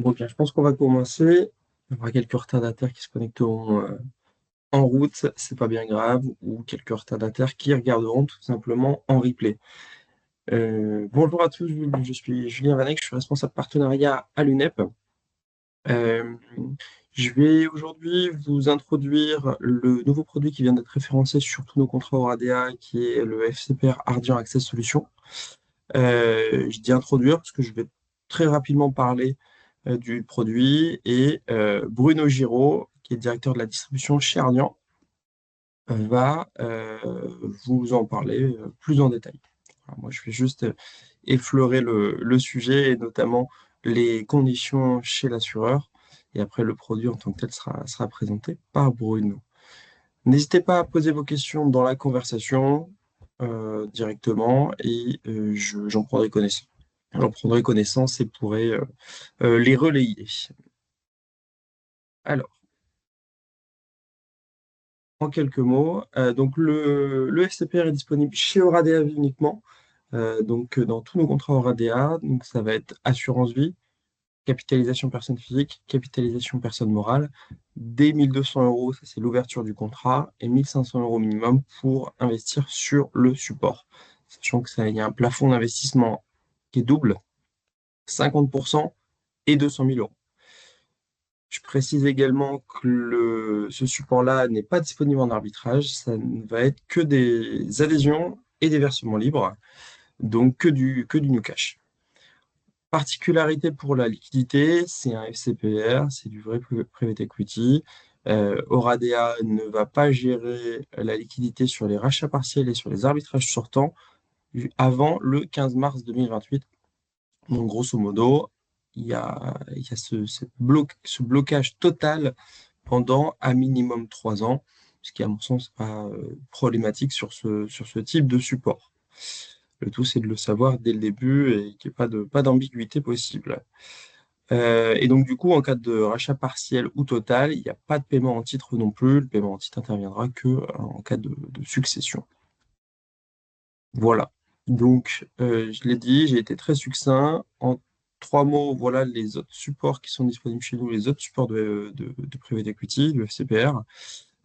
Bon, bien, je pense qu'on va commencer. Il y aura quelques retardataires qui se connecteront en route, c'est pas bien grave, ou quelques retardataires qui regarderont tout simplement en replay. Bonjour à tous, je suis Julien Vanek, je suis responsable partenariat à l'UNEP. Euh, je vais aujourd'hui vous introduire le nouveau produit qui vient d'être référencé sur tous nos contrats Oradea, qui est le FCPR Ardian Access Solution. Je dis introduire parce que je vais très rapidement parler du produit et Bruno Giraud, qui est directeur de la distribution chez Ardian, va vous en parler plus en détail. Alors, moi, je vais juste effleurer le sujet et notamment les conditions chez l'assureur. Et après, le produit en tant que tel sera présenté par Bruno. N'hésitez pas à poser vos questions dans la conversation directement et j'en prendrai connaissance et pourrai les relayer. Alors, en quelques mots, donc le FCPR est disponible chez Oradea Vie uniquement, dans tous nos contrats Oradea, donc ça va être assurance vie, capitalisation personne physique, capitalisation personne morale. Dès 1200 euros, ça c'est l'ouverture du contrat, et 1500 euros minimum pour investir sur le support. Sachant que il y a un plafond d'investissement qui est double, 50% et 200 000 euros. Je précise également que ce support-là n'est pas disponible en arbitrage, ça ne va être que des adhésions et des versements libres, donc que du new cash. Particularité pour la liquidité, c'est un FCPR, c'est du vrai private equity. Oradea ne va pas gérer la liquidité sur les rachats partiels et sur les arbitrages sortants avant le 15 mars 2028. Donc, grosso modo, il y a ce blocage total pendant à minimum 3 ans, ce qui, à mon sens, n'est pas problématique sur ce type de support. Le tout, c'est de le savoir dès le début et qu'il n'y ait pas d'ambiguïté possible. Et donc, du coup, en cas de rachat partiel ou total, il n'y a pas de paiement en titre non plus. Le paiement en titre interviendra que en cas de succession. Voilà. Donc, je l'ai dit, j'ai été très succinct. En 3 mots, voilà les autres supports qui sont disponibles chez nous, les autres supports de private equity, du FCPR.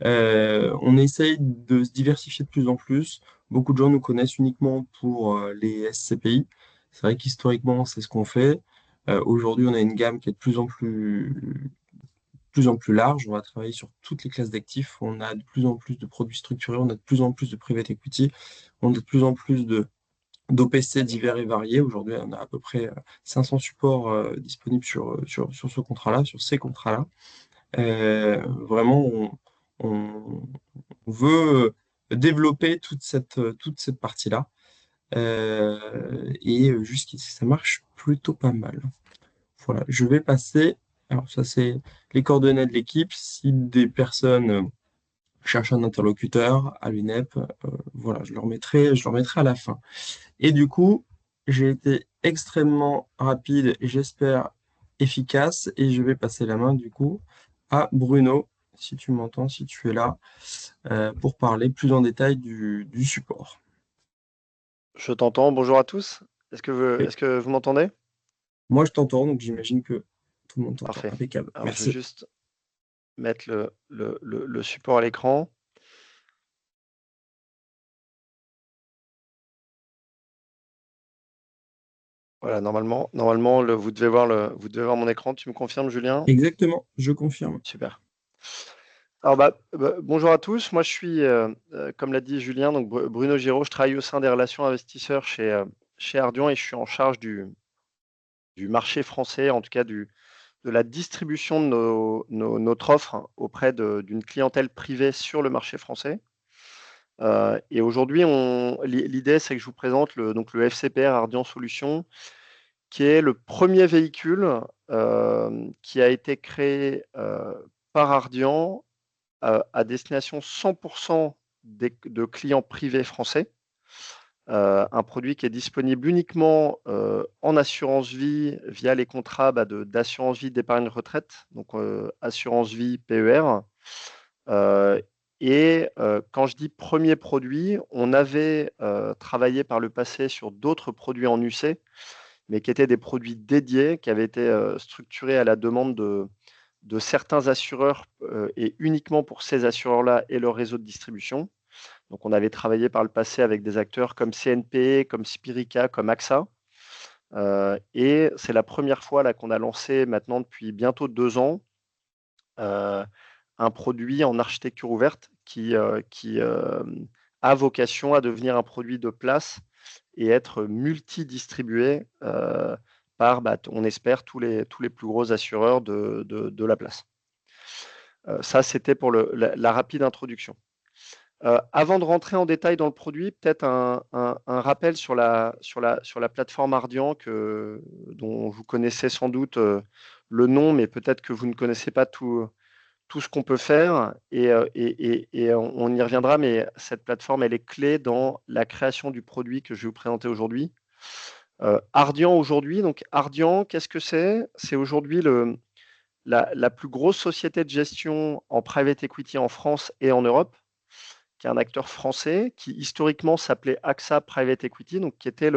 On essaye de se diversifier de plus en plus. Beaucoup de gens nous connaissent uniquement pour les SCPI. C'est vrai qu'historiquement, c'est ce qu'on fait. Aujourd'hui, on a une gamme qui est de plus en plus large. On va travailler sur toutes les classes d'actifs. On a de plus en plus de produits structurés. On a de plus en plus de private equity. On a de plus en plus d'OPC divers et variés. Aujourd'hui, on a à peu près 500 supports disponibles sur ce contrat-là, sur ces contrats-là. Vraiment, on veut développer toute cette partie-là. Et jusqu'ici, ça marche plutôt pas mal. Voilà, je vais passer. Alors, ça, c'est les coordonnées de l'équipe. Si des personnes cherchent un interlocuteur à l'UNEP, voilà, je leur mettrai à la fin. Et du coup, j'ai été extrêmement rapide et j'espère efficace. Et je vais passer la main, du coup, à Bruno, si tu m'entends, si tu es là, pour parler plus en détail du support. Je t'entends. Bonjour à tous. Et Est-ce que vous m'entendez? moi, je t'entends, donc j'imagine que tout le monde t'entend. Parfait. Impeccable. Alors, je vais Merci. juste mettre le support à l'écran. Voilà, normalement vous devez voir mon écran. Tu me confirmes, Julien? Exactement, je confirme. Super. Alors, bonjour à tous. Moi, je suis, comme l'a dit Julien, donc Bruno Giraud. Je travaille au sein des relations investisseurs chez Ardian et je suis en charge du marché français, en tout cas de la distribution de notre offre auprès d'une clientèle privée sur le marché français. Et aujourd'hui, l'idée, c'est que je vous présente donc le FCPR Ardian Solutions, qui est le premier véhicule qui a été créé par Ardian à destination 100% de clients privés français. Un produit qui est disponible uniquement en assurance vie via les contrats d'assurance vie d'épargne retraite, donc assurance vie PER. Euh, et quand je dis premier produit, on avait travaillé par le passé sur d'autres produits en UC mais qui étaient des produits dédiés, qui avaient été structurés à la demande de certains assureurs et uniquement pour ces assureurs-là et leur réseau de distribution. Donc, on avait travaillé par le passé avec des acteurs comme CNP, comme Spirica, comme AXA. Et c'est la première fois là qu'on a lancé maintenant depuis bientôt 2 ans un produit en architecture ouverte qui a vocation à devenir un produit de place et être multi-distribué par, on espère, tous les plus gros assureurs de la place. Ça, c'était pour la rapide introduction. Avant de rentrer en détail dans le produit, peut-être un rappel sur la plateforme Ardian dont vous connaissez sans doute le nom, mais peut-être que vous ne connaissez pas tout ce qu'on peut faire et on y reviendra, mais cette plateforme, elle est clé dans la création du produit que je vais vous présenter aujourd'hui. Ardian aujourd'hui, donc Ardian, qu'est-ce que c'est? C'est aujourd'hui la plus grosse société de gestion en private equity en France et en Europe, qui est un acteur français qui historiquement s'appelait AXA Private Equity, donc qui était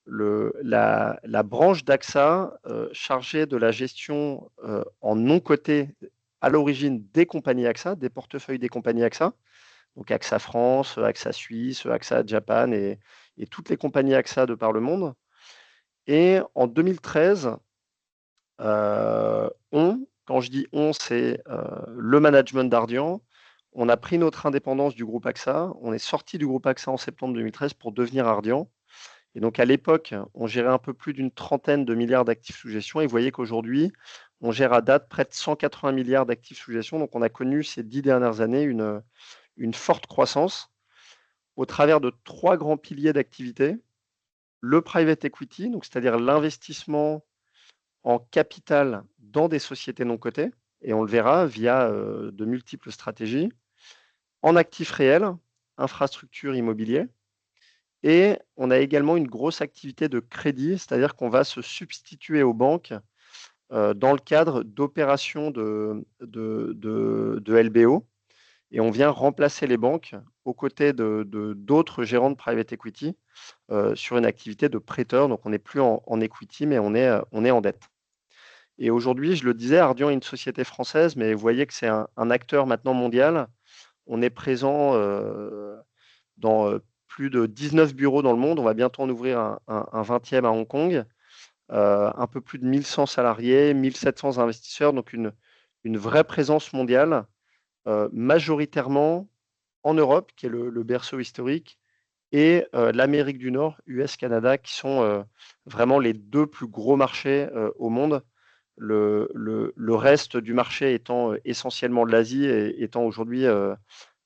la branche d'AXA chargée de la gestion en non coté à l'origine des compagnies AXA, des portefeuilles des compagnies AXA, donc AXA France, AXA Suisse, AXA Japan et toutes les compagnies AXA de par le monde. Et en 2013, quand je dis on, c'est le management d'Ardian, on a pris notre indépendance du groupe AXA, on est sorti du groupe AXA en septembre 2013 pour devenir Ardian. Et donc à l'époque, on gérait un peu plus d'une trentaine de milliards d'actifs sous gestion et vous voyez qu'aujourd'hui, on gère à date près de 180 milliards d'actifs sous gestion. Donc on a connu ces 10 dernières années une forte croissance au travers de 3 grands piliers d'activité. Le private equity, donc c'est-à-dire l'investissement en capital dans des sociétés non cotées, et on le verra via de multiples stratégies, en actifs réels, infrastructures, immobilier. Et on a également une grosse activité de crédit, c'est-à-dire qu'on va se substituer aux banques dans le cadre d'opérations de LBO. Et on vient remplacer les banques aux côtés d'autres gérants de private equity sur une activité de prêteur. Donc, on n'est plus en equity, mais on est en dette. Et aujourd'hui, je le disais, Ardian est une société française, mais vous voyez que c'est un acteur maintenant mondial. On est présent dans plus de 19 bureaux dans le monde. On va bientôt en ouvrir un 20e à Hong Kong. Un peu plus de 1100 salariés, 1700 investisseurs, donc une vraie présence mondiale, majoritairement en Europe, qui est le berceau historique, et l'Amérique du Nord, US-Canada, qui sont vraiment les 2 plus gros marchés au monde. Le reste du marché étant essentiellement de l'Asie et étant aujourd'hui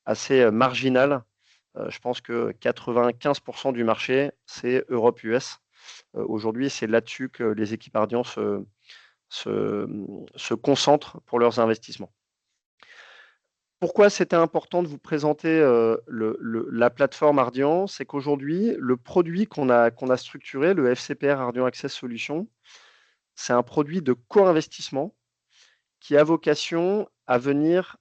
assez marginal. Je pense que 95% du marché, c'est Europe-US. Aujourd'hui, c'est là-dessus que les équipes Ardian se concentrent pour leurs investissements. Pourquoi c'était important de vous présenter la plateforme Ardian? C'est qu'aujourd'hui, le produit qu'on a structuré, le FCPR Ardian Access Solutions, c'est un produit de co-investissement qui a vocation à venir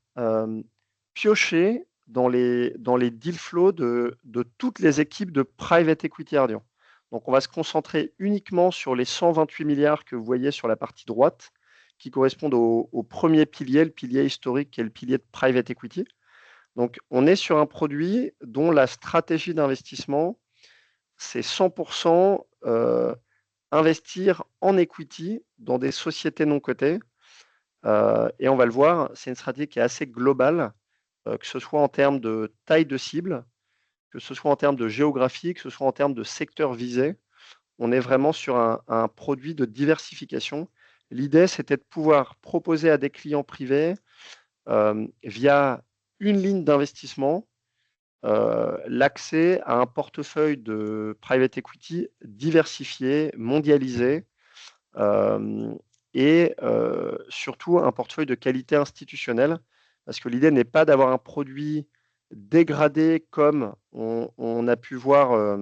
piocher dans les deal flows de toutes les équipes de private equity Ardian. Donc, on va se concentrer uniquement sur les 128 milliards que vous voyez sur la partie droite, qui correspondent au premier pilier, le pilier historique, qui est le pilier de private equity. Donc, on est sur un produit dont la stratégie d'investissement, c'est 100% investir en equity dans des sociétés non cotées. Et on va le voir, c'est une stratégie qui est assez globale, que ce soit en termes de taille de cible, que ce soit en termes de géographie, que ce soit en termes de secteur visé. On est vraiment sur un produit de diversification. L'idée, c'était de pouvoir proposer à des clients privés, via une ligne d'investissement, l'accès à un portefeuille de private equity diversifié, mondialisé, et surtout un portefeuille de qualité institutionnelle, parce que l'idée n'est pas d'avoir un produit dégradé comme on a pu voir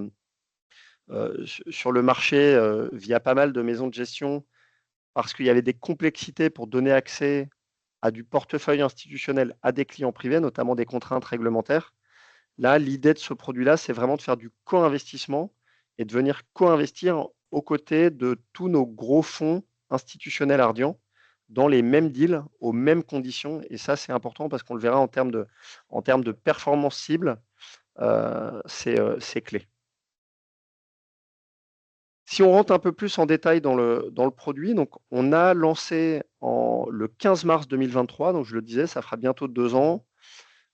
sur le marché via pas mal de maisons de gestion, parce qu'il y avait des complexités pour donner accès à du portefeuille institutionnel à des clients privés, notamment des contraintes réglementaires. Là, l'idée de ce produit-là, c'est vraiment de faire du co-investissement et de venir co-investir aux côtés de tous nos gros fonds institutionnels Ardian dans les mêmes deals, aux mêmes conditions. Et ça, c'est important parce qu'on le verra en termes de performance cible, c'est clé. Si on rentre un peu plus en détail dans le produit, donc on a lancé le 15 mars 2023, donc je le disais, ça fera bientôt 2 ans,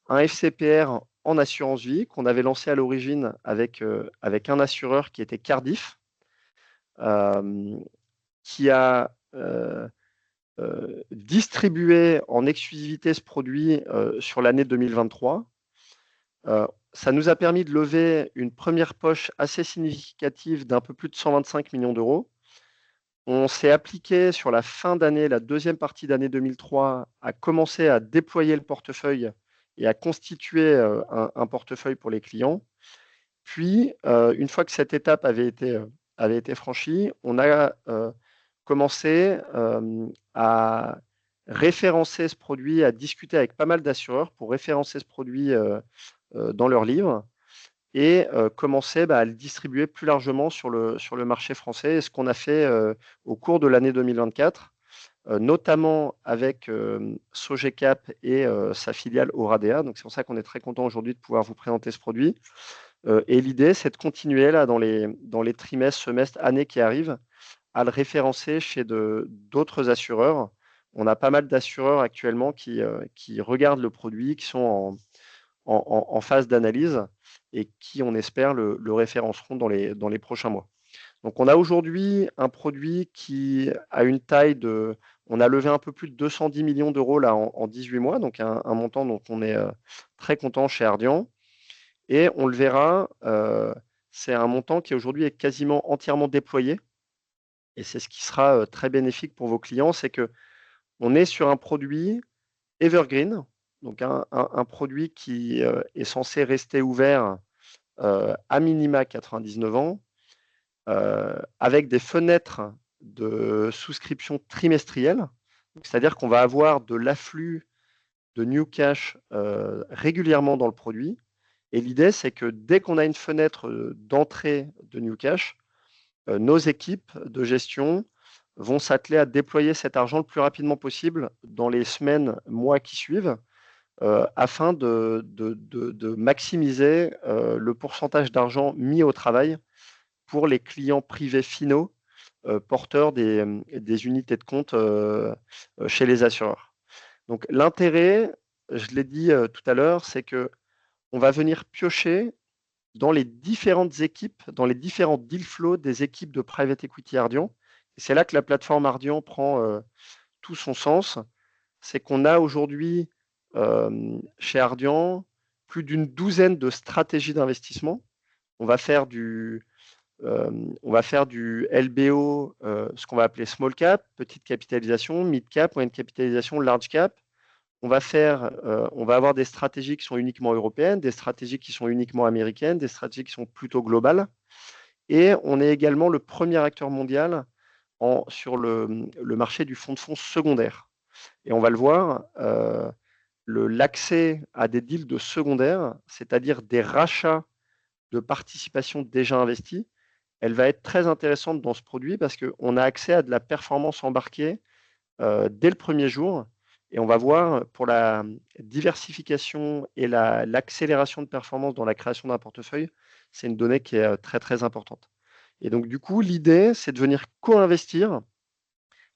un FCPR en assurance vie qu'on avait lancé à l'origine avec un assureur qui était Cardif, qui a distribué en exclusivité ce produit sur l'année 2023. Ça nous a permis de lever une première poche assez significative d'un peu plus de 125 millions d'euros. On s'est appliqué sur la fin d'année, la deuxième partie d'année 2003, à commencer à déployer le portefeuille et à constituer un portefeuille pour les clients. Puis, une fois que cette étape avait été franchie, on a commencé à référencer ce produit, à discuter avec pas mal d'assureurs pour référencer ce produit dans leurs livres et commencer à le distribuer plus largement sur le marché français. Et ce qu'on a fait au cours de l'année 2024, notamment avec Sogecap et sa filiale Oradea. Donc c'est pour ça qu'on est très content aujourd'hui de pouvoir vous présenter ce produit. Et l'idée, c'est de continuer là dans les trimestres, semestres, années qui arrivent, à le référencer chez d'autres assureurs. On a pas mal d'assureurs actuellement qui regardent le produit, qui sont en phase d'analyse et qui, on espère, le référenceront dans les prochains mois. Donc, on a aujourd'hui un produit qui a une taille de... On a levé un peu plus de 210 millions d'euros là en 18 mois, donc un montant dont on est très content chez Ardian. Et on le verra, c'est un montant qui aujourd'hui est quasiment entièrement déployé. Et c'est ce qui sera très bénéfique pour vos clients, c'est qu'on est sur un produit evergreen, donc un produit qui est censé rester ouvert à minima 99 ans, avec des fenêtres de souscription trimestrielle. C'est-à-dire qu'on va avoir de l'afflux de new cash régulièrement dans le produit. Et l'idée, c'est que dès qu'on a une fenêtre d'entrée de new cash, nos équipes de gestion vont s'atteler à déployer cet argent le plus rapidement possible dans les semaines, mois qui suivent, afin de maximiser le pourcentage d'argent mis au travail pour les clients privés finaux porteurs des unités de compte chez les assureurs. Donc l'intérêt, je l'ai dit tout à l'heure, c'est que on va venir piocher dans les différentes équipes, dans les différents deal flows des équipes de private equity Ardian. Et c'est là que la plateforme Ardian prend tout son sens. C'est qu'on a aujourd'hui chez Ardian plus d'une douzaine de stratégies d'investissement. On va faire du LBO, ce qu'on va appeler small cap, petite capitalisation, mid cap, moyenne capitalisation, large cap. On va avoir des stratégies qui sont uniquement européennes, des stratégies qui sont uniquement américaines, des stratégies qui sont plutôt globales. Et on est également le premier acteur mondial sur le marché du fonds de fonds secondaire. Et on va le voir, l'accès à des deals de secondaire, c'est-à-dire des rachats de participations déjà investies, elle va être très intéressante dans ce produit parce qu'on a accès à de la performance embarquée dès le premier jour. Et on va voir pour la diversification et l'accélération de performance dans la création d'un portefeuille, c'est une donnée qui est très, très importante. Et donc, du coup, l'idée, c'est de venir co-investir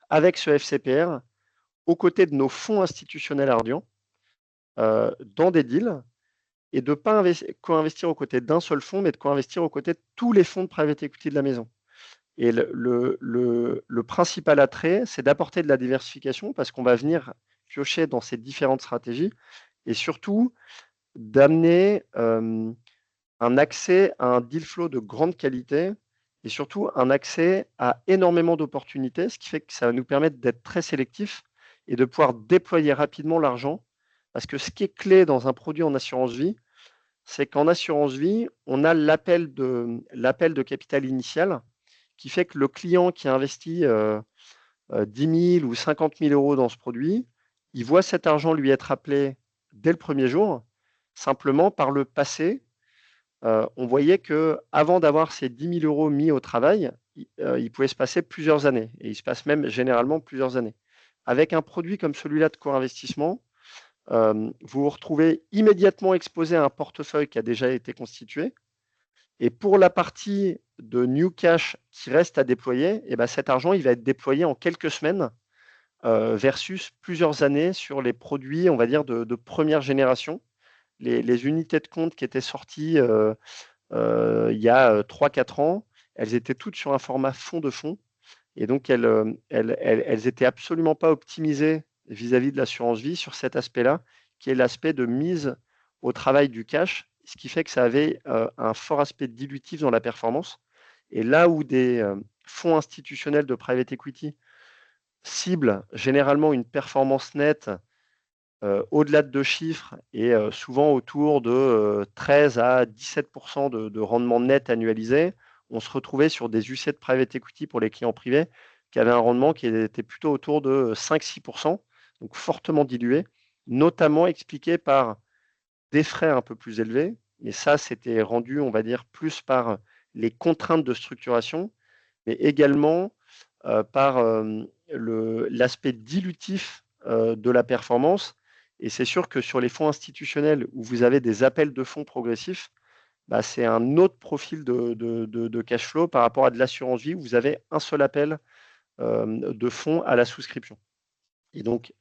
avec ce FCPR aux côtés de nos fonds institutionnels Ardian dans des deals et de ne pas co-investir aux côtés d'un seul fonds, mais de co-investir aux côtés de tous les fonds de private equity de la maison. Et le principal attrait, c'est d'apporter de la diversification parce qu'on va venir piocher dans ces différentes stratégies et surtout d'amener un accès à un deal flow de grande qualité et surtout un accès à énormément d'opportunités, ce qui fait que ça va nous permettre d'être très sélectifs et de pouvoir déployer rapidement l'argent. Parce que ce qui est clé dans un produit en assurance vie, c'est qu'en assurance vie, on a l'appel de capital initial qui fait que le client qui investit 10 000 ou 50 000 euros dans ce produit, il voit cet argent lui être appelé dès le premier jour. Simplement, par le passé, on voyait qu'avant d'avoir ces 10 000 euros mis au travail, il pouvait se passer plusieurs années, et il se passe même généralement plusieurs années. Avec un produit comme celui-là de co-investissement, vous vous retrouvez immédiatement exposé à un portefeuille qui a déjà été constitué. Et pour la partie de new cash qui reste à déployer, et ben cet argent, il va être déployé en quelques semaines versus plusieurs années sur les produits, on va dire, de première génération. Les unités de compte qui étaient sorties il y a 3-4 ans, elles étaient toutes sur un format fonds de fonds. Et donc, elles étaient absolument pas optimisées vis-à-vis de l'assurance vie sur cet aspect-là, qui est l'aspect de mise au travail du cash, ce qui fait que ça avait un fort aspect dilutif dans la performance. Et là où des fonds institutionnels de private equity ciblent généralement une performance nette au-delà de 2 chiffres et souvent autour de 13 à 17% de rendement net annualisé, on se retrouvait sur des UC de private equity pour les clients privés qui avaient un rendement qui était plutôt autour de 5-6%, donc fortement dilué, notamment expliqué par des frais un peu plus élevés. Mais ça, c'était rendu, on va dire, plus par les contraintes de structuration, mais également par l'aspect dilutif de la performance. Et c'est sûr que sur les fonds institutionnels où vous avez des appels de fonds progressifs, bah, c'est un autre profil de cash flow par rapport à de l'assurance vie où vous avez un seul appel de fonds à la souscription. Et donc,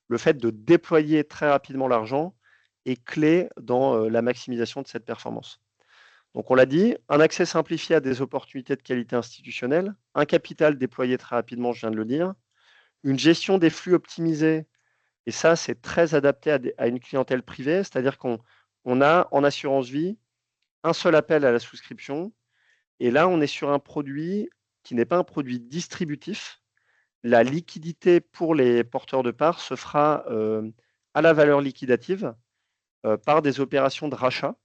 le fait de déployer très rapidement l'argent est clé dans la maximisation de cette performance. Donc, on l'a dit, un accès simplifié à des opportunités de qualité institutionnelle, un capital déployé très rapidement, je viens de le dire, une gestion des flux optimisée, et ça, c'est très adapté à une clientèle privée, c'est-à-dire qu'on a en assurance vie un seul appel à la souscription, et là, on est sur un produit qui n'est pas un produit distributif. La liquidité pour les porteurs de parts se fera à la valeur liquidative par des opérations de rachat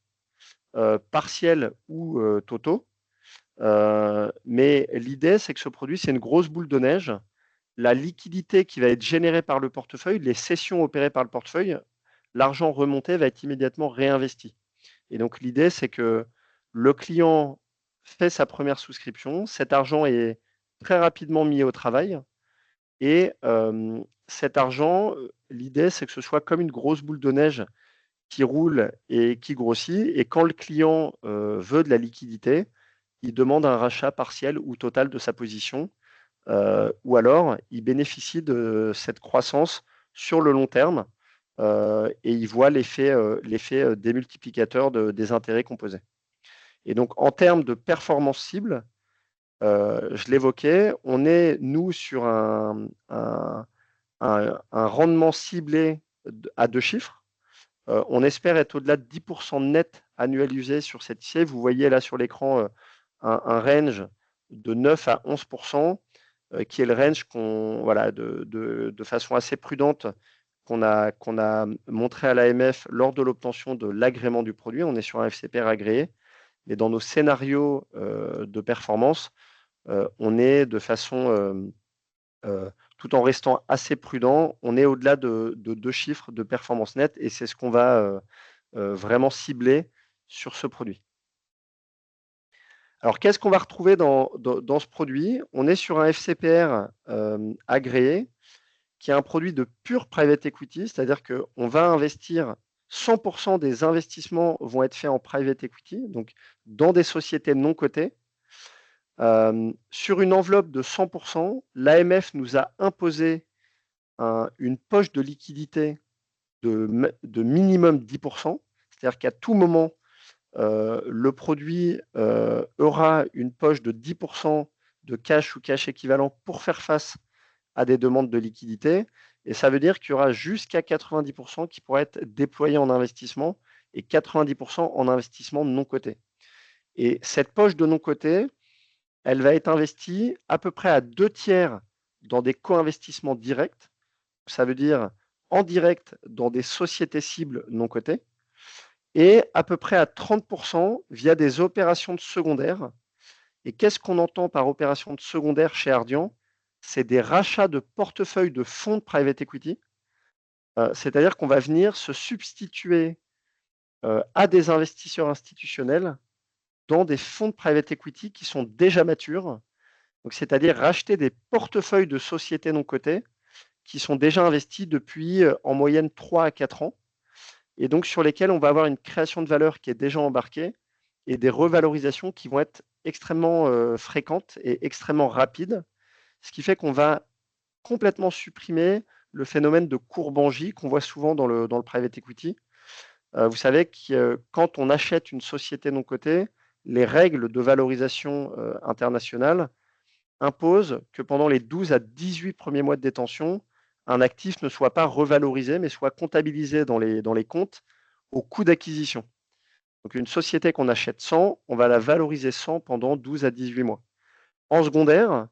partiels ou totaux. Mais l'idée, c'est que ce produit, c'est une grosse boule de neige. La liquidité qui va être générée par le portefeuille, les cessions opérées par le portefeuille, l'argent remonté va être immédiatement réinvesti. Et donc, l'idée, c'est que le client fait sa première souscription, cet argent est très rapidement mis au travail. Et cet argent, l'idée, c'est que ce soit comme une grosse boule de neige qui roule et qui grossit. Et quand le client veut de la liquidité, il demande un rachat partiel ou total de sa position. Ou alors, il bénéficie de cette croissance sur le long terme et il voit l'effet démultiplicateur des intérêts composés. Et donc, en termes de performance cible, je l'évoquais, on est, nous, sur un rendement ciblé à 2 chiffres. On espère être au-delà de 10% net annualisé sur cette IC. Vous voyez là sur l'écran un range de 9 à 11%, qui est le range voilà, de façon assez prudente qu'on a montré à l'AMF lors de l'obtention de l'agrément du produit. On est sur un FCPR agréé, mais dans nos scénarios de performance, on est de façon, tout en restant assez prudent, on est au-delà de 2 chiffres de performance nette et c'est ce qu'on va vraiment cibler sur ce produit. Alors, qu'est-ce qu'on va retrouver dans ce produit? On est sur un FCPR agréé qui est un produit de pure private equity, c'est-à-dire qu'on va investir 100% des investissements vont être faits en private equity, donc dans des sociétés non cotées. Sur une enveloppe de 100%, l'AMF nous a imposé une poche de liquidité de minimum 10%, c'est-à-dire qu'à tout moment, le produit aura une poche de 10% de cash ou cash équivalent pour faire face à des demandes de liquidité. Et ça veut dire qu'il y aura jusqu'à 90% qui pourraient être déployés en investissement et 90% en investissement non coté. Et cette poche de non coté, elle va être investie à peu près à 2 tiers dans des co-investissements directs. Ça veut dire en direct dans des sociétés cibles non cotées et à peu près à 30% via des opérations de secondaire. Et qu'est-ce qu'on entend par opération de secondaire chez Ardian? C'est des rachats de portefeuilles de fonds de private equity. C'est-à-dire qu'on va venir se substituer à des investisseurs institutionnels dans des fonds de private equity qui sont déjà matures Donc, c'est-à-dire racheter des portefeuilles de sociétés non cotées qui sont déjà investis depuis en moyenne 3 à 4 ans et donc sur lesquels on va avoir une création de valeur qui est déjà embarquée et des revalorisations qui vont être extrêmement fréquentes et extrêmement rapides, ce qui fait qu'on va complètement supprimer le phénomène de courbe en J qu'on voit souvent dans le private equity. Vous savez que quand on achète une société non cotée, les règles de valorisation internationale imposent que pendant les 12 à 18 premiers mois de détention, un actif ne soit pas revalorisé, mais soit comptabilisé dans les comptes au coût d'acquisition. Donc une société qu'on achète 100, on va la valoriser 100 pendant 12 à 18 mois. En secondaire,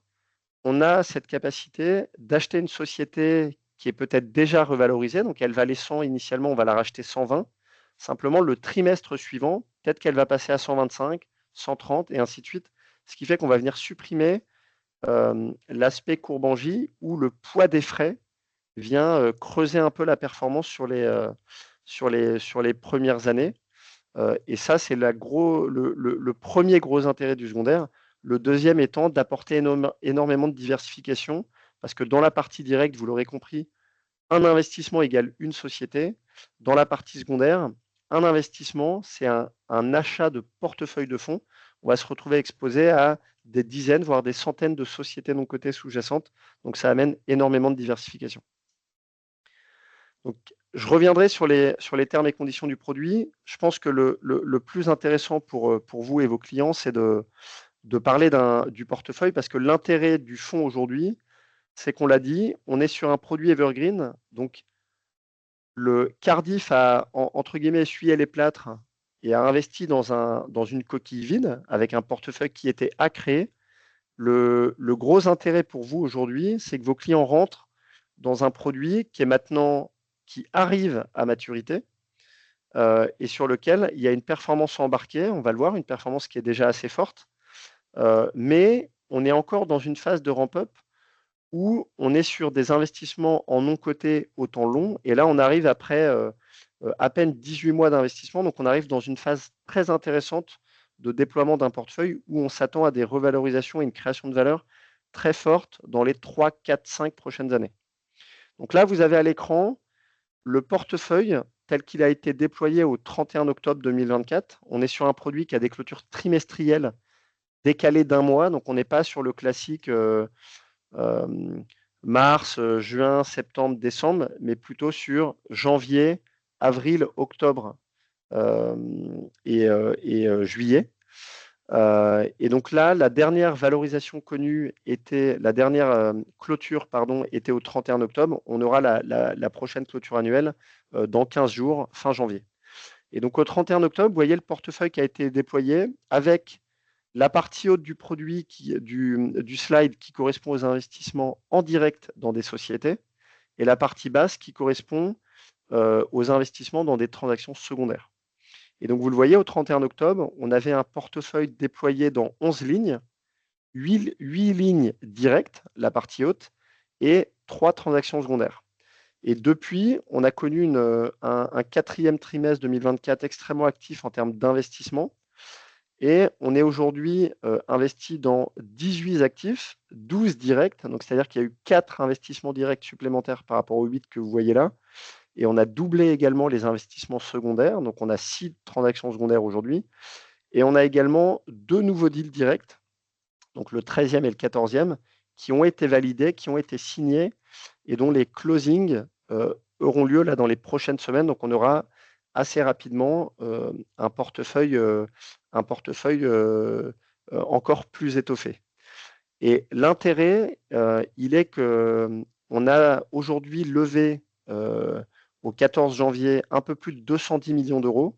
on a cette capacité d'acheter une société qui est peut-être déjà revalorisée, donc elle valait 100 initialement, on va la racheter 120. Simplement, le trimestre suivant, peut-être qu'elle va passer à 125, 130 et ainsi de suite, ce qui fait qu'on va venir supprimer l'aspect courbe en J où le poids des frais vient creuser un peu la performance sur les premières années. Et ça, c'est le premier gros intérêt du secondaire. Le deuxième étant d'apporter énormément de diversification, parce que dans la partie directe, vous l'aurez compris, un investissement égale une société. Dans la partie secondaire, un investissement, c'est un achat de portefeuille de fonds. On va se retrouver exposé à des dizaines, voire des centaines de sociétés non cotées sous-jacentes. Donc, ça amène énormément de diversification. Donc, je reviendrai sur les termes et conditions du produit. Je pense que le plus intéressant pour vous et vos clients, c'est de parler du portefeuille, parce que l'intérêt du fonds aujourd'hui, c'est qu'on l'a dit, on est sur un produit evergreen. Donc, le Cardiff a, entre guillemets, essuyé les plâtres et a investi dans une coquille vide avec un portefeuille qui était à créer. Le gros intérêt pour vous aujourd'hui, c'est que vos clients rentrent dans un produit qui arrive à maturité et sur lequel il y a une performance embarquée, on va le voir, une performance qui est déjà assez forte, mais on est encore dans une phase de ramp-up où on est sur des investissements en non coté au temps long. Et là, on arrive après à peine 18 mois d'investissement. Donc, on arrive dans une phase très intéressante de déploiement d'un portefeuille où on s'attend à des revalorisations et une création de valeur très forte dans les 3, 4, 5 prochaines années. Donc là, vous avez à l'écran le portefeuille tel qu'il a été déployé au 31 octobre 2024. On est sur un produit qui a des clôtures trimestrielles décalées d'un mois. Donc, on n'est pas sur le classique mars, juin, septembre, décembre, mais plutôt sur janvier, avril, octobre et juillet. Et donc là, la dernière valorisation connue était, la dernière clôture, pardon, était au 31 octobre. On aura la prochaine clôture annuelle dans 15 jours, fin janvier. Et donc au 31 octobre, vous voyez le portefeuille qui a été déployé avec la partie haute du produit, du slide, qui correspond aux investissements en direct dans des sociétés, et la partie basse qui correspond aux investissements dans des transactions secondaires. Et donc, vous le voyez, au 31 octobre, on avait un portefeuille déployé dans 11 lignes, 8 lignes directes, la partie haute, et 3 transactions secondaires. Et depuis, on a connu un quatrième trimestre 2024 extrêmement actif en termes d'investissement. Et on est aujourd'hui investi dans 18 actifs, 12 directs. Donc, c'est-à-dire qu'il y a eu 4 investissements directs supplémentaires par rapport aux 8 que vous voyez là. Et on a doublé également les investissements secondaires. Donc, on a 6 transactions secondaires aujourd'hui. Et on a également 2 nouveaux deals directs, donc le 13e et le 14e, qui ont été validés, qui ont été signés et dont les closings auront lieu là dans les prochaines semaines. Donc, on aura assez rapidement un portefeuille encore plus étoffé. Et l'intérêt, il est qu'on a aujourd'hui levé au 14 janvier un peu plus de 210 millions d'euros.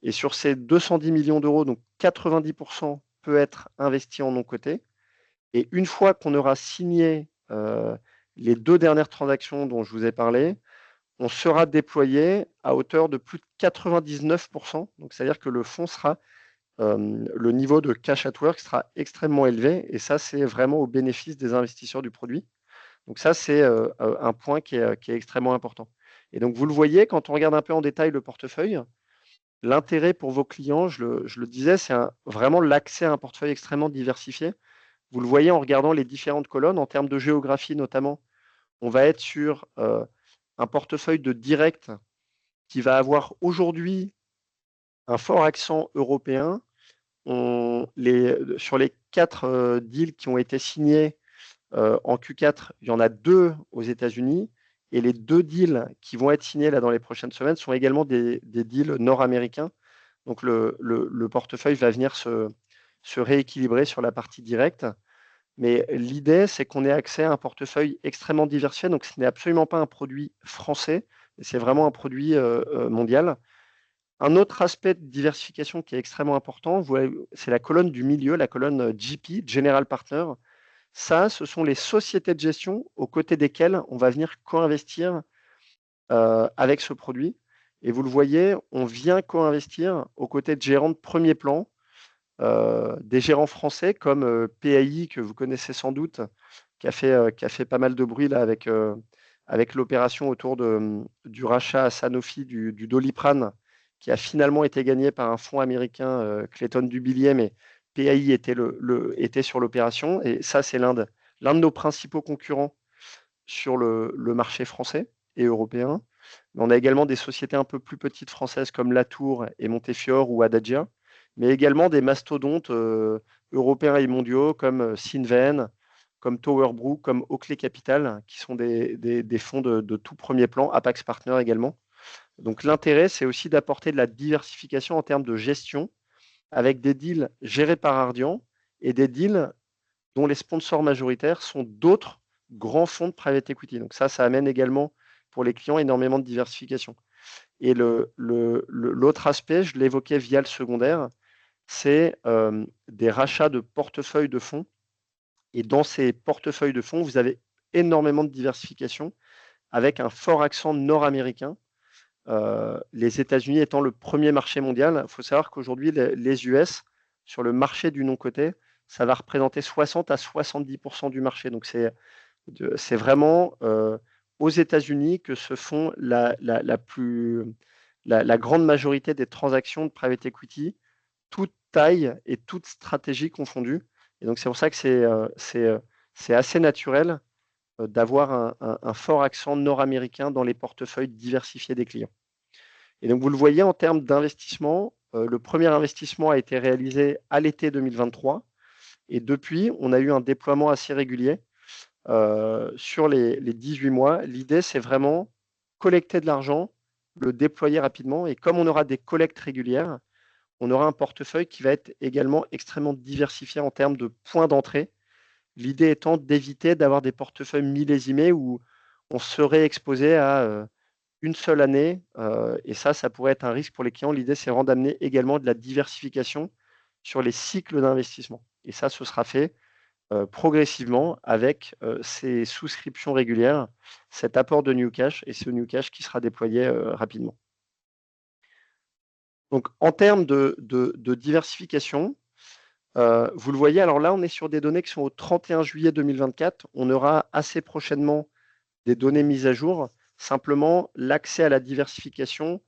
Et sur ces 210 millions d'euros, donc 90% peut être investi en non coté. Et une fois qu'on aura signé les 2 dernières transactions dont je vous ai parlé, on sera déployé à hauteur de plus de 99%. Donc, c'est-à-dire que le fonds sera, le niveau de cash at work sera extrêmement élevé. Et ça, c'est vraiment au bénéfice des investisseurs du produit. Donc, ça, c'est un point qui est extrêmement important. Et donc, vous le voyez, quand on regarde un peu en détail le portefeuille, l'intérêt pour vos clients, je le disais, c'est vraiment l'accès à un portefeuille extrêmement diversifié. vous le voyez en regardant les différentes colonnes, en termes de géographie notamment, on va être sur un portefeuille de direct qui va avoir aujourd'hui un fort accent européen. Sur les 4 deals qui ont été signés en Q4, il y en a 2 aux États-Unis. Et les 2 deals qui vont être signés là dans les prochaines semaines sont également des deals nord-américains. Donc le portefeuille va venir se rééquilibrer sur la partie directe. Mais l'idée, c'est qu'on ait accès à un portefeuille extrêmement diversifié. Donc ce n'est absolument pas un produit français, c'est vraiment un produit mondial. Un autre aspect de diversification qui est extrêmement important, c'est la colonne du milieu, la colonne GP, General Partner. Ça, ce sont les sociétés de gestion aux côtés desquelles on va venir co-investir avec ce produit. Et vous le voyez, on vient co-investir aux côtés de gérants de premier plan, des gérants français comme PAI, que vous connaissez sans doute, qui a fait pas mal de bruit là avec l'opération autour du rachat à Sanofi du Doliprane, qui a finalement été gagné par un fonds américain, Clayton Dubilier, mais PAI était sur l'opération. Et ça, c'est l'un de nos principaux concurrents sur le marché français et européen. Mais on a également des sociétés un peu plus petites françaises comme Latour et Montefiore ou Adagia, mais également des mastodontes européens et mondiaux comme Cinven, comme Towerbrook, comme Oakley Capital, qui sont des fonds de tout premier plan, Apax Partners également. Donc l'intérêt, c'est aussi d'apporter de la diversification en termes de gestion, avec des deals gérés par Ardian et des deals dont les sponsors majoritaires sont d'autres grands fonds de private equity. Donc ça amène également pour les clients énormément de diversification. Et l'autre aspect, je l'évoquais via le secondaire, c'est des rachats de portefeuilles de fonds. Et dans ces portefeuilles de fonds, vous avez énormément de diversification avec un fort accent nord-américain. Les États-Unis étant le premier marché mondial, il faut savoir qu'aujourd'hui, les US, sur le marché du non-coté, ça va représenter 60 à 70% du marché. Donc, c'est vraiment aux États-Unis que se font la grande majorité des transactions de private equity, toute taille et toute stratégie confondues. Et donc, c'est pour ça que c'est assez naturel d'avoir un fort accent nord-américain dans les portefeuilles diversifiés des clients. Et donc, vous le voyez en termes d'investissement, le premier investissement a été réalisé à l'été 2023. Et depuis, on a eu un déploiement assez régulier sur les 18 mois. L'idée, c'est vraiment collecter de l'argent, le déployer rapidement. Et comme on aura des collectes régulières, on aura un portefeuille qui va être également extrêmement diversifié en termes de points d'entrée. L'idée étant d'éviter d'avoir des portefeuilles millésimés où on serait exposé à une seule année. Et ça pourrait être un risque pour les clients. L'idée, c'est vraiment d'amener également de la diversification sur les cycles d'investissement. Et ça, ce sera fait progressivement avec ces souscriptions régulières, cet apport de new cash et ce new cash qui sera déployé rapidement. Donc, en termes de diversification, vous le voyez, alors là, on est sur des données qui sont au 31 juillet 2024. On aura assez prochainement des données mises à jour. Simplement, l'accès à la diversification,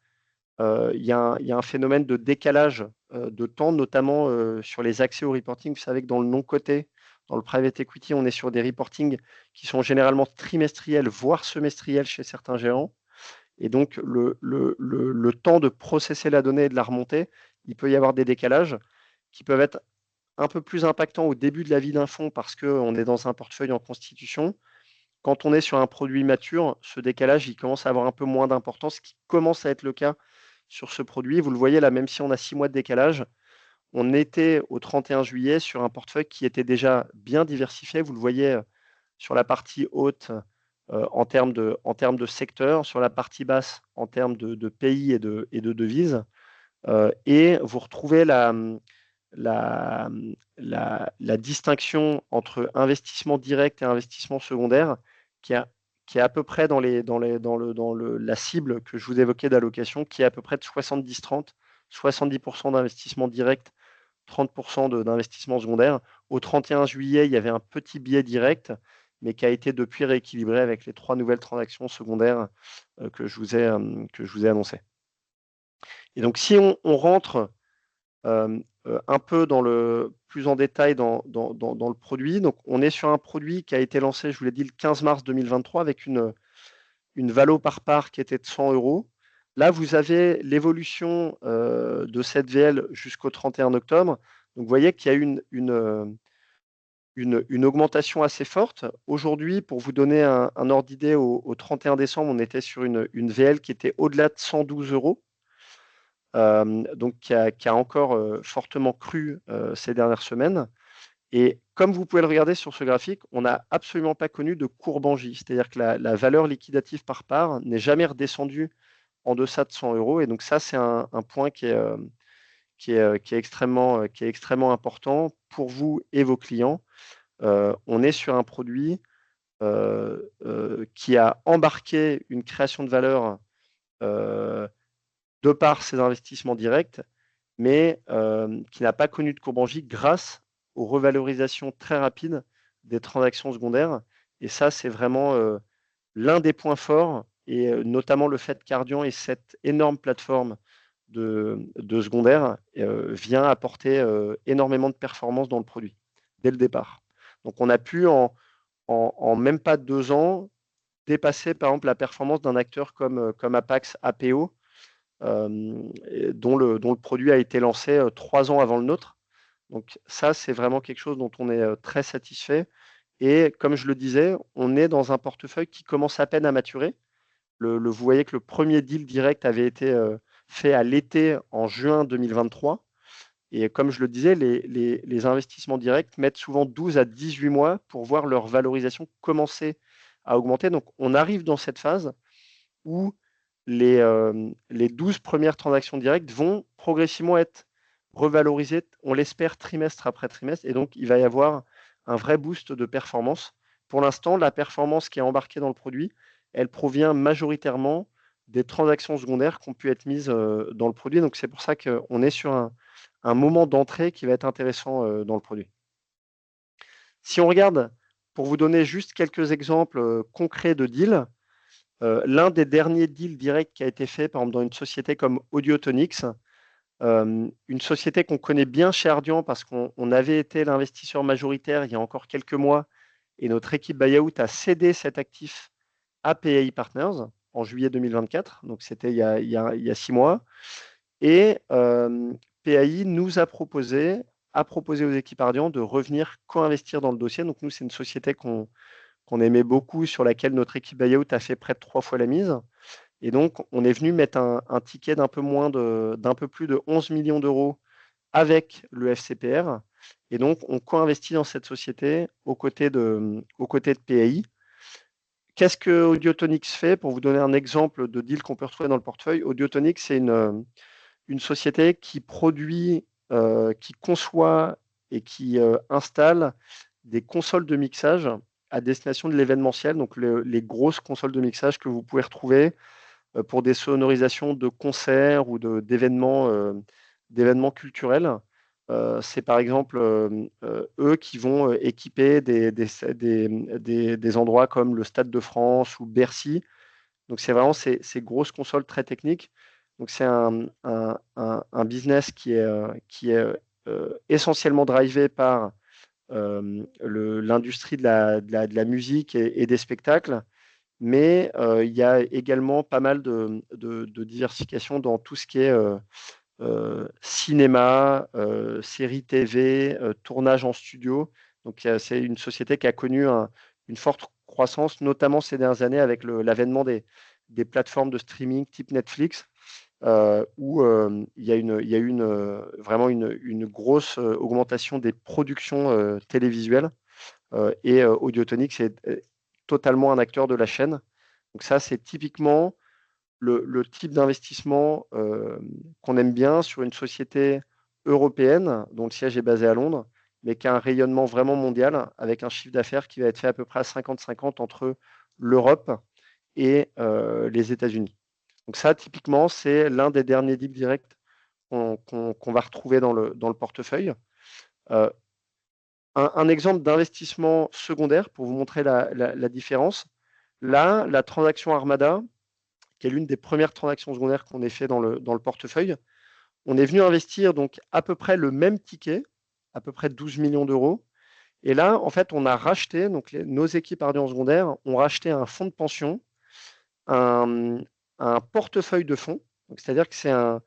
il y a un phénomène de décalage de temps, notamment sur les accès au reporting. Vous savez que dans le non-coté, dans le private equity, on est sur des reportings qui sont généralement trimestriels, voire semestriels chez certains gérants. Et donc, le temps de processer la donnée et de la remonter, il peut y avoir des décalages qui peuvent être un peu plus impactants au début de la vie d'un fonds parce qu'on est dans un portefeuille en constitution. Quand on est sur un produit mature, ce décalage, il commence à avoir un peu moins d'importance, ce qui commence à être le cas sur ce produit. Vous le voyez là, même si on a 6 mois de décalage, on était au 31 juillet sur un portefeuille qui était déjà bien diversifié. Vous le voyez sur la partie haute en termes de secteur, sur la partie basse en termes de pays et de devises. Et vous retrouvez la distinction entre investissement direct et investissement secondaire qui est à peu près dans la cible que je vous évoquais d'allocation, qui est à peu près de 70-30, 70% d'investissement direct, 30% d'investissement secondaire. Au 31 juillet, il y avait un petit biais direct, mais qui a été depuis rééquilibré avec les 3 nouvelles transactions secondaires que je vous ai annoncées. Et donc, si on rentre un peu plus en détail dans le produit. Donc, on est sur un produit qui a été lancé, je vous l'ai dit, le 15 mars 2023 avec une valo par part qui était de 100 euros. Là, vous avez l'évolution de cette VL jusqu'au 31 octobre. Donc, vous voyez qu'il y a une augmentation assez forte. Aujourd'hui, pour vous donner un ordre d'idée, au 31 décembre, on était sur une VL qui était au-delà de 112 euros. Donc qui a encore fortement cru ces dernières semaines. Et comme vous pouvez le regarder sur ce graphique, on n'a absolument pas connu de courbe en J, c'est-à-dire que la valeur liquidative par part n'est jamais redescendue en deçà de 100 euros. Et donc ça, c'est un point qui est extrêmement important pour vous et vos clients. On est sur un produit qui a embarqué une création de valeur de par ses investissements directs, mais qui n'a pas connu de courbe en J grâce aux revalorisations très rapides des transactions secondaires. Et ça, c'est vraiment l'un des points forts, et notamment le fait qu'Ardian ait cette énorme plateforme de secondaire vient apporter énormément de performance dans le produit dès le départ. Donc on a pu en même pas 2 ans dépasser par exemple la performance d'un acteur comme Apax APO, dont le produit a été lancé 3 ans avant le nôtre. Donc ça, c'est vraiment quelque chose dont on est très satisfait. Et comme je le disais, on est dans un portefeuille qui commence à peine à maturer. Vous voyez que le premier deal direct avait été fait à l'été en juin 2023. Et comme je le disais, les investissements directs mettent souvent 12 à 18 mois pour voir leur valorisation commencer à augmenter. Donc on arrive dans cette phase où les 12 premières transactions directes vont progressivement être revalorisées, on l'espère, trimestre après trimestre. Et donc, il va y avoir un vrai boost de performance. Pour l'instant, la performance qui est embarquée dans le produit, elle provient majoritairement des transactions secondaires qui ont pu être mises dans le produit. Donc, c'est pour ça qu'on est sur un moment d'entrée qui va être intéressant dans le produit. Si on regarde, pour vous donner juste quelques exemples concrets de deals, l'un des derniers deals directs qui a été fait, par exemple, dans une société comme Audiotonix, une société qu'on connaît bien chez Ardian parce qu'on avait été l'investisseur majoritaire il y a encore quelques mois et notre équipe buyout a cédé cet actif à PAI Partners en juillet 2024, donc c'était il y a 6 mois. Et PAI nous a proposé aux équipes Ardian de revenir co-investir dans le dossier. Donc nous, c'est une société qu'on aimait beaucoup, sur laquelle notre équipe buyout a fait près de 3 fois la mise. Et donc, on est venu mettre un ticket d'un peu plus de 11 millions d'euros avec le FCPR. Et donc, on co-investit dans cette société aux côtés de PAI. Qu'est-ce que Audiotonix fait? Pour vous donner un exemple de deal qu'on peut retrouver dans le portefeuille, Audiotonix, c'est une société qui produit, qui conçoit et qui installe des consoles de mixage à destination de l'événementiel, donc les grosses consoles de mixage que vous pouvez retrouver pour des sonorisations de concerts ou d'événements culturels. C'est par exemple eux qui vont équiper des endroits comme le Stade de France ou Bercy. Donc c'est vraiment ces grosses consoles très techniques. Donc c'est un business qui est essentiellement drivé par l'industrie de la musique et des spectacles, mais il y a également pas mal de diversification dans tout ce qui est cinéma, séries TV, tournage en studio. Donc c'est une société qui a connu une forte croissance, notamment ces dernières années avec l'avènement des plateformes de streaming type Netflix, où il y a eu vraiment une grosse augmentation des productions télévisuelles. Et Audiotonix est totalement un acteur de la chaîne. Donc ça, c'est typiquement le type d'investissement qu'on aime bien sur une société européenne dont le siège est basé à Londres, mais qui a un rayonnement vraiment mondial, avec un chiffre d'affaires qui va être fait à peu près à 50-50 entre l'Europe et les États-Unis. Donc ça, typiquement, c'est l'un des derniers deals directs qu'on va retrouver dans le portefeuille. Un exemple d'investissement secondaire pour vous montrer la différence. Là, la transaction Armada, qui est l'une des premières transactions secondaires qu'on ait fait dans le portefeuille, On est venu investir donc à peu près le même ticket, à peu près 12 millions d'euros. Et là, en fait, on a racheté, donc nos équipes Ardian secondaire ont racheté un fonds de pension, un, un portefeuille de fonds. C'est-à-dire que c'est un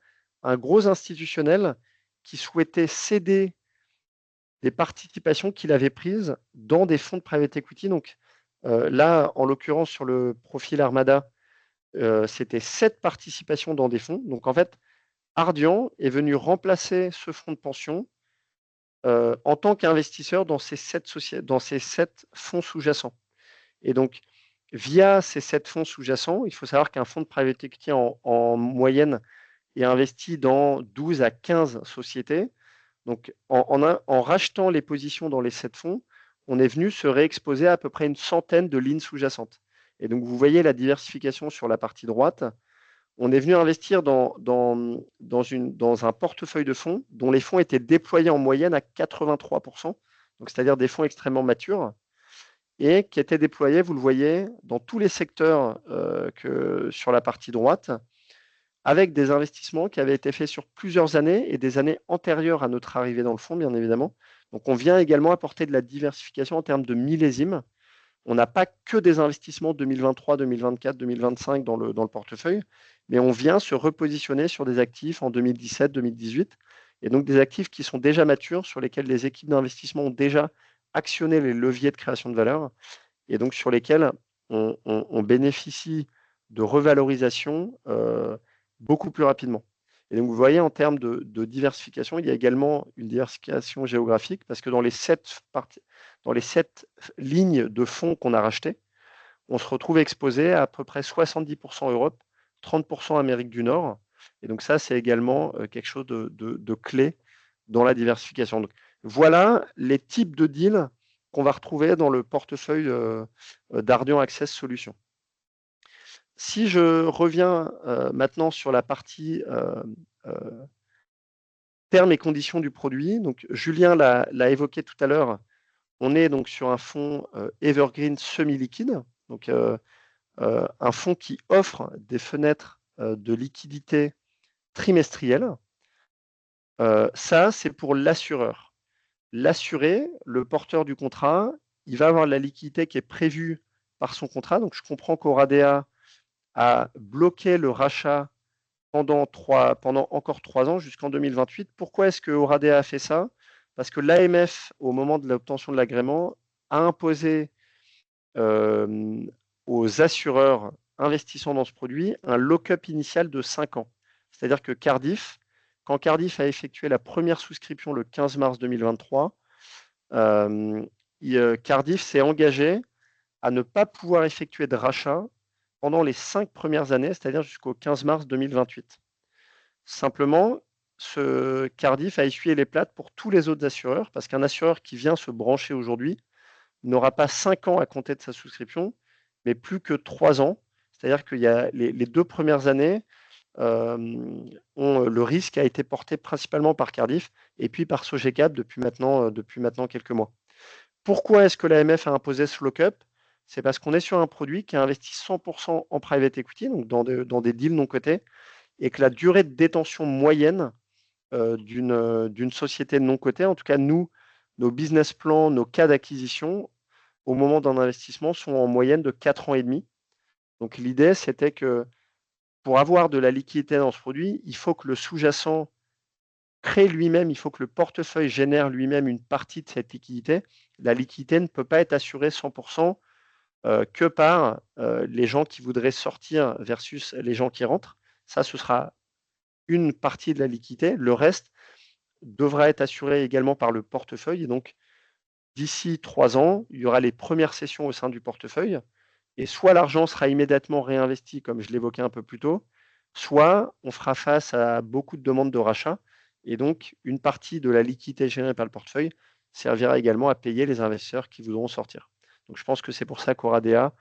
gros institutionnel qui souhaitait céder des participations qu'il avait prises dans des fonds de private equity. Donc là, en l'occurrence, sur le profil Armada, c'était 7 participations dans des fonds. Donc en fait, Ardian est venu remplacer ce fonds de pension en tant qu'investisseur dans ces 7 fonds sous-jacents. Et donc, via ces 7 fonds sous-jacents, il faut savoir qu'un fonds de private equity en moyenne est investi dans 12 à 15 sociétés. Donc, en rachetant les positions dans les 7 fonds, on est venu se réexposer à peu près une centaine de lignes sous-jacentes. Et donc, vous voyez la diversification sur la partie droite. On est venu investir dans un portefeuille de fonds dont les fonds étaient déployés en moyenne à 83%, donc c'est-à-dire des fonds extrêmement matures, et qui étaient déployés, vous le voyez, dans tous les secteurs sur la partie droite, avec des investissements qui avaient été faits sur plusieurs années et des années antérieures à notre arrivée dans le fonds, bien évidemment. Donc on vient également apporter de la diversification en termes de millésimes. On n'a pas que des investissements 2023, 2024, 2025 dans le portefeuille, mais on vient se repositionner sur des actifs en 2017, 2018, et donc des actifs qui sont déjà matures, sur lesquels les équipes d'investissement ont déjà actionné les leviers de création de valeur, et donc sur lesquels on bénéficie de revalorisation beaucoup plus rapidement. Et donc vous voyez, en termes de diversification, il y a également une diversification géographique, parce que dans les 7 lignes de fonds qu'on a rachetées, on se retrouve exposé à peu près 70% Europe, 30% Amérique du Nord. Et donc ça, c'est également quelque chose de clé dans la diversification. Donc, voilà les types de deals qu'on va retrouver dans le portefeuille d'Ardian Access Solutions. Si je reviens maintenant sur la partie termes et conditions du produit, donc Julien l'a évoqué tout à l'heure, on est donc sur un fonds evergreen semi-liquide, donc un fonds qui offre des fenêtres de liquidité trimestrielles. Ça, c'est pour l'assureur. L'assuré, le porteur du contrat, il va avoir la liquidité qui est prévue par son contrat. Donc, je comprends qu'Oradea a bloqué le rachat pendant encore 3 ans, jusqu'en 2028. Pourquoi est-ce que Oradea a fait ça? Parce que l'AMF, au moment de l'obtention de l'agrément, a imposé aux assureurs investissant dans ce produit un lock-up initial de 5 ans. C'est-à-dire que quand Cardiff a effectué la première souscription le 15 mars 2023, Cardiff s'est engagé à ne pas pouvoir effectuer de rachat pendant les 5 premières années, c'est-à-dire jusqu'au 15 mars 2028. Simplement, ce Cardiff a essuyé les plates pour tous les autres assureurs, parce qu'un assureur qui vient se brancher aujourd'hui n'aura pas 5 ans à compter de sa souscription, mais plus que 3 ans. C'est-à-dire qu'il y a les 2 premières années, le risque a été porté principalement par Cardiff et puis par Sogecap depuis maintenant quelques mois. Pourquoi est-ce que l'AMF a imposé ce lock-up? C'est parce qu'on est sur un produit qui a investi 100% en private equity, donc dans des deals non cotés, et que la durée de détention moyenne d'une société non cotée, en tout cas nous, nos business plans, nos cas d'acquisition, au moment d'un investissement, sont en moyenne de 4 ans et demi. Donc l'idée, c'était que pour avoir de la liquidité dans ce produit, il faut que le sous-jacent crée lui-même, il faut que le portefeuille génère lui-même une partie de cette liquidité. La liquidité ne peut pas être assurée 100% que par les gens qui voudraient sortir versus les gens qui rentrent. Ça, ce sera une partie de la liquidité. Le reste devra être assuré également par le portefeuille. Et donc, d'ici 3 ans, il y aura les premières sessions au sein du portefeuille. Et soit l'argent sera immédiatement réinvesti, comme je l'évoquais un peu plus tôt, soit on fera face à beaucoup de demandes de rachat. Et donc, une partie de la liquidité générée par le portefeuille servira également à payer les investisseurs qui voudront sortir. Donc, je pense que c'est pour ça qu'Oradea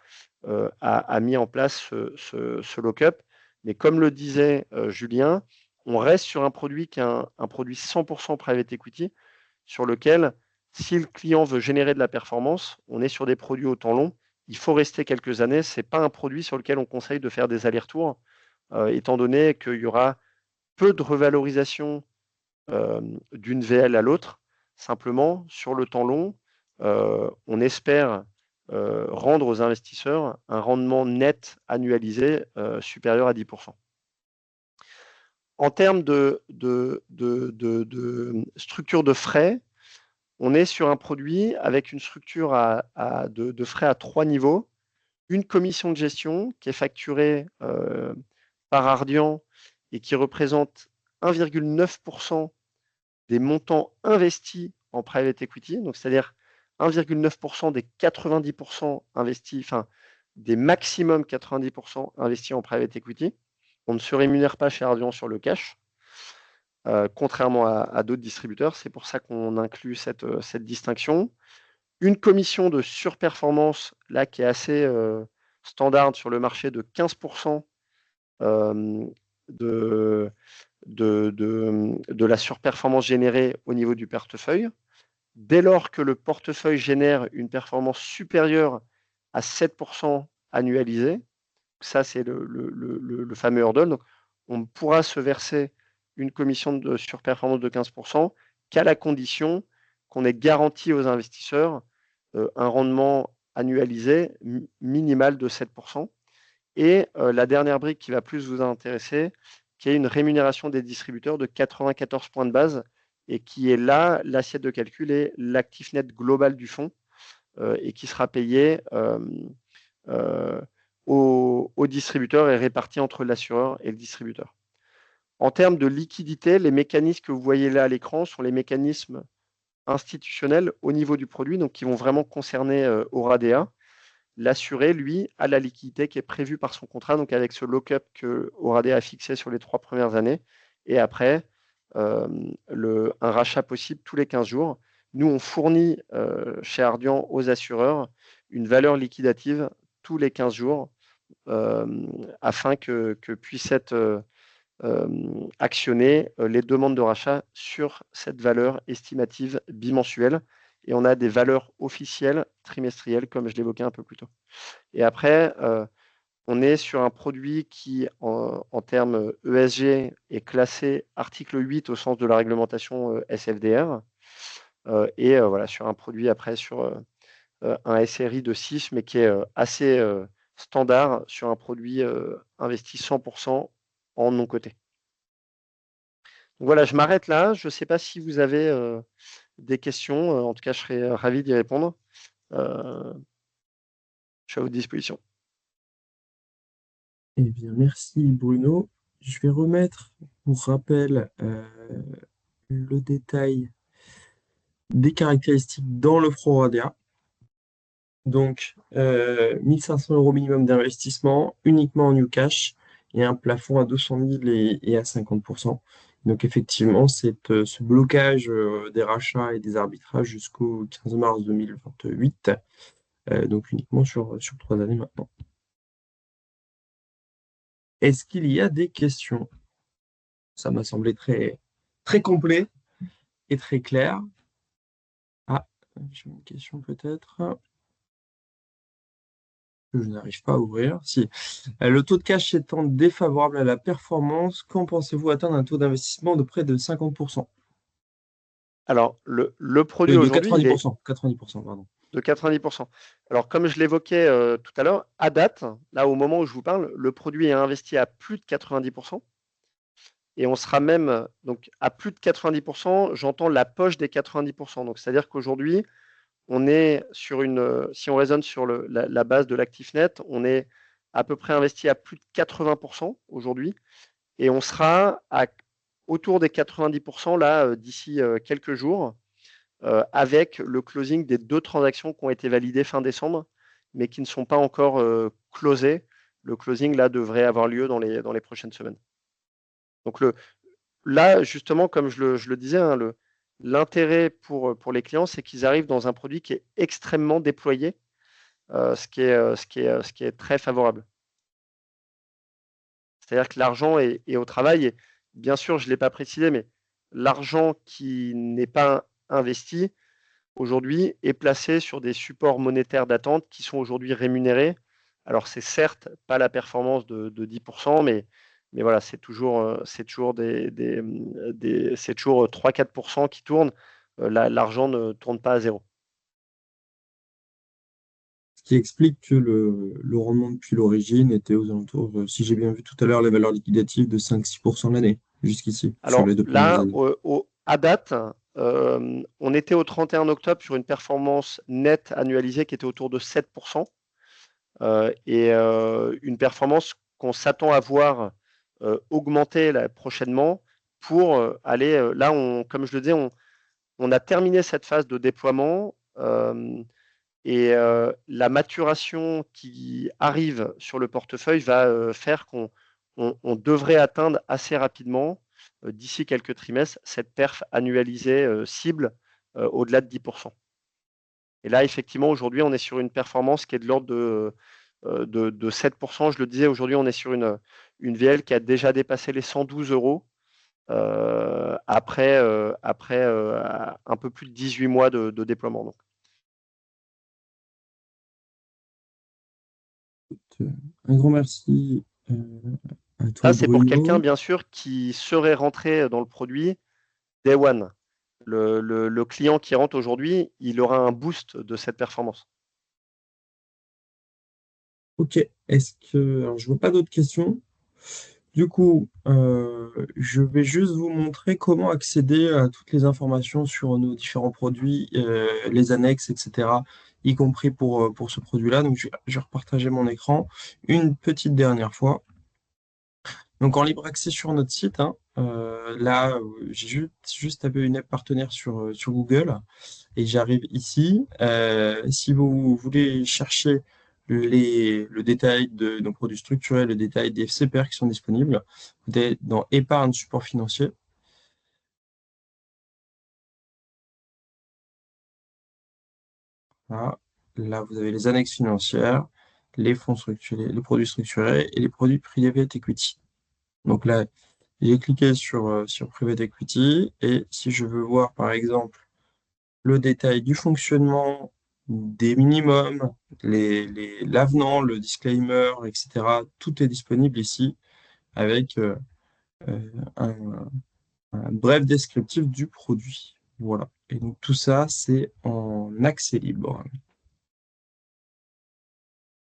a mis en place ce lock-up. Mais comme le disait Julien, on reste sur un produit qui est un produit 100% private equity, sur lequel, si le client veut générer de la performance, on est sur des produits au temps long. Il faut rester quelques années. Ce n'est pas un produit sur lequel on conseille de faire des allers-retours, étant donné qu'il y aura peu de revalorisation d'une VL à l'autre. Simplement, sur le temps long, on espère rendre aux investisseurs un rendement net annualisé supérieur à 10%. En termes de structure de frais, on est sur un produit avec une structure de frais à 3 niveaux. Une commission de gestion qui est facturée par Ardian et qui représente 1,9% des montants investis en private equity, donc c'est-à-dire 1,9% des 90% investis, enfin des maximum 90% investis en private equity. On ne se rémunère pas chez Ardian sur le cash, contrairement à d'autres distributeurs. C'est pour ça qu'on inclut cette distinction. Une commission de surperformance, là, qui est assez standard sur le marché de 15% de la surperformance générée au niveau du portefeuille. Dès lors que le portefeuille génère une performance supérieure à 7% annualisé, ça c'est le fameux hurdle, donc on pourra se verser une commission de surperformance de 15% qu'à la condition qu'on ait garanti aux investisseurs un rendement annualisé minimal de 7%. Et la dernière brique qui va plus vous intéresser, qui est une rémunération des distributeurs de 94 points de base et qui est là, l'assiette de calcul est l'actif net global du fonds et qui sera payé au distributeur et réparti entre l'assureur et le distributeur. En termes de liquidité, les mécanismes que vous voyez là à l'écran sont les mécanismes institutionnels au niveau du produit, donc qui vont vraiment concerner Oradea. L'assuré, lui, a la liquidité qui est prévue par son contrat, donc avec ce lock-up que Oradea a fixé sur les 3 premières années. Et après, un rachat possible tous les 15 jours. Nous, on fournit chez Ardian aux assureurs une valeur liquidative tous les 15 jours afin que puissent être actionner les demandes de rachat sur cette valeur estimative bimensuelle. Et on a des valeurs officielles trimestrielles, comme je l'évoquais un peu plus tôt. Et après, on est sur un produit qui, en termes ESG, est classé article 8 au sens de la réglementation SFDR. Et voilà, sur un produit après sur un SRI de 6, mais qui est assez standard sur un produit investi 100% en non-coté. Voilà, je m'arrête là. Je ne sais pas si vous avez des questions. En tout cas, je serais ravi d'y répondre. Je suis à votre disposition. Eh bien, merci Bruno. Je vais remettre pour rappel le détail des caractéristiques dans le Pro Oradea. Donc, 1500 € minimum d'investissement, uniquement en new cash, et un plafond à 200 000 et à 50%. Donc, effectivement, ce blocage des rachats et des arbitrages jusqu'au 15 mars 2028, donc uniquement sur 3 années maintenant. Est-ce qu'il y a des questions? Ça m'a semblé très, très complet et très clair. Ah, j'ai une question peut-être que je n'arrive pas à ouvrir. Si. Le taux de cash étant défavorable à la performance, quand pensez-vous atteindre un taux d'investissement de près de 50%? Alors, le produit De aujourd'hui, il est 90%, pardon. de 90%. Alors, comme je l'évoquais tout à l'heure, à date, là, au moment où je vous parle, le produit est investi à plus de 90%. Et on sera même, donc à plus de 90%, j'entends la poche des 90%. Donc, c'est-à-dire qu'aujourd'hui, on est sur si on raisonne sur la base de l'actif net, on est à peu près investi à plus de 80% aujourd'hui. Et on sera autour des 90% là d'ici quelques jours avec le closing des 2 transactions qui ont été validées fin décembre, mais qui ne sont pas encore closées. Le closing là devrait avoir lieu dans les prochaines semaines. Donc là, justement, comme je le disais, hein, l'intérêt pour les clients, c'est qu'ils arrivent dans un produit qui est extrêmement déployé, ce qui est très favorable. C'est-à-dire que l'argent est au travail. Et bien sûr, je ne l'ai pas précisé, mais l'argent qui n'est pas investi aujourd'hui est placé sur des supports monétaires d'attente qui sont aujourd'hui rémunérés. Alors, c'est certes pas la performance de 10%, mais Mais voilà, c'est toujours, c'est toujours 3-4% qui tournent. L'argent ne tourne pas à zéro. Ce qui explique que le rendement depuis l'origine était aux alentours, si j'ai bien vu tout à l'heure, les valeurs liquidatives de 5-6% l'année, jusqu'ici, sur Alors les 2 premières là, années. à date, on était au 31 octobre sur une performance nette annualisée qui était autour de 7%, et une performance qu'on s'attend à voir augmenter là, prochainement pour aller, là, comme je le disais, on a terminé cette phase de déploiement, et la maturation qui arrive sur le portefeuille va faire qu'on devrait atteindre assez rapidement, d'ici quelques trimestres, cette perf annualisée cible au-delà de 10%. Et là, effectivement, aujourd'hui, on est sur une performance qui est de l'ordre de 7%. Je le disais, aujourd'hui, on est sur une VL qui a déjà dépassé les 112 euros après un peu plus de 18 mois de déploiement. Donc. Euh, Un grand merci à Ça, toi, c'est pour quelqu'un, Bruno. bien sûr, qui serait rentré dans le produit Day One. Le client qui rentre aujourd'hui, il aura un boost de cette performance. Ok, alors, je vois pas d'autres questions. Du coup, je vais juste vous montrer comment accéder à toutes les informations sur nos différents produits, les annexes, etc., y compris pour ce produit-là. Donc, je vais repartager mon écran une petite dernière fois. Donc, en libre accès sur notre site, hein, là, j'ai juste tapé une app partenaire sur Google et j'arrive ici. Si vous voulez chercher le détail de nos produits structurés, le détail des FCPR qui sont disponibles, vous êtes dans épargne support financier. Là, là, vous avez les annexes financières, les fonds structurés, les produits structurés et les produits private equity. Donc là, j'ai cliqué sur private equity et si je veux voir par exemple le détail du fonctionnement, des minimums, l'avenant, le disclaimer, etc. Tout est disponible ici avec euh, un, un bref descriptif du produit. Voilà. Et donc tout ça, c'est en accès libre.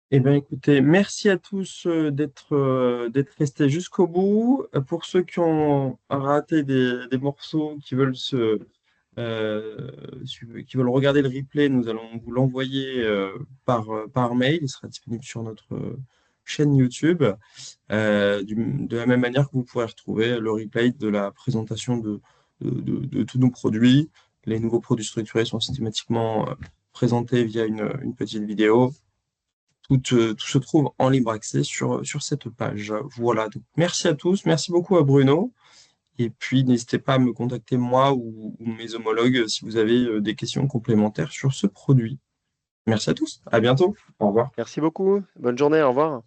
Eh bien, écoutez, merci à tous d'être restés jusqu'au bout. Pour ceux qui ont raté des morceaux, euh, qui veulent regarder le replay, nous allons vous l'envoyer par mail. Il sera disponible sur notre chaîne YouTube. De la même manière que vous pourrez retrouver le replay de la présentation de tous nos produits. Les nouveaux produits structurés sont systématiquement présentés via une petite vidéo. Tout se trouve en libre accès sur cette page. Voilà. Donc, merci à tous. Merci beaucoup à Bruno. Et puis, n'hésitez pas à me contacter moi ou mes homologues si vous avez des questions complémentaires sur ce produit. Merci à tous. À bientôt. Au revoir. Merci beaucoup. Bonne journée. Au revoir.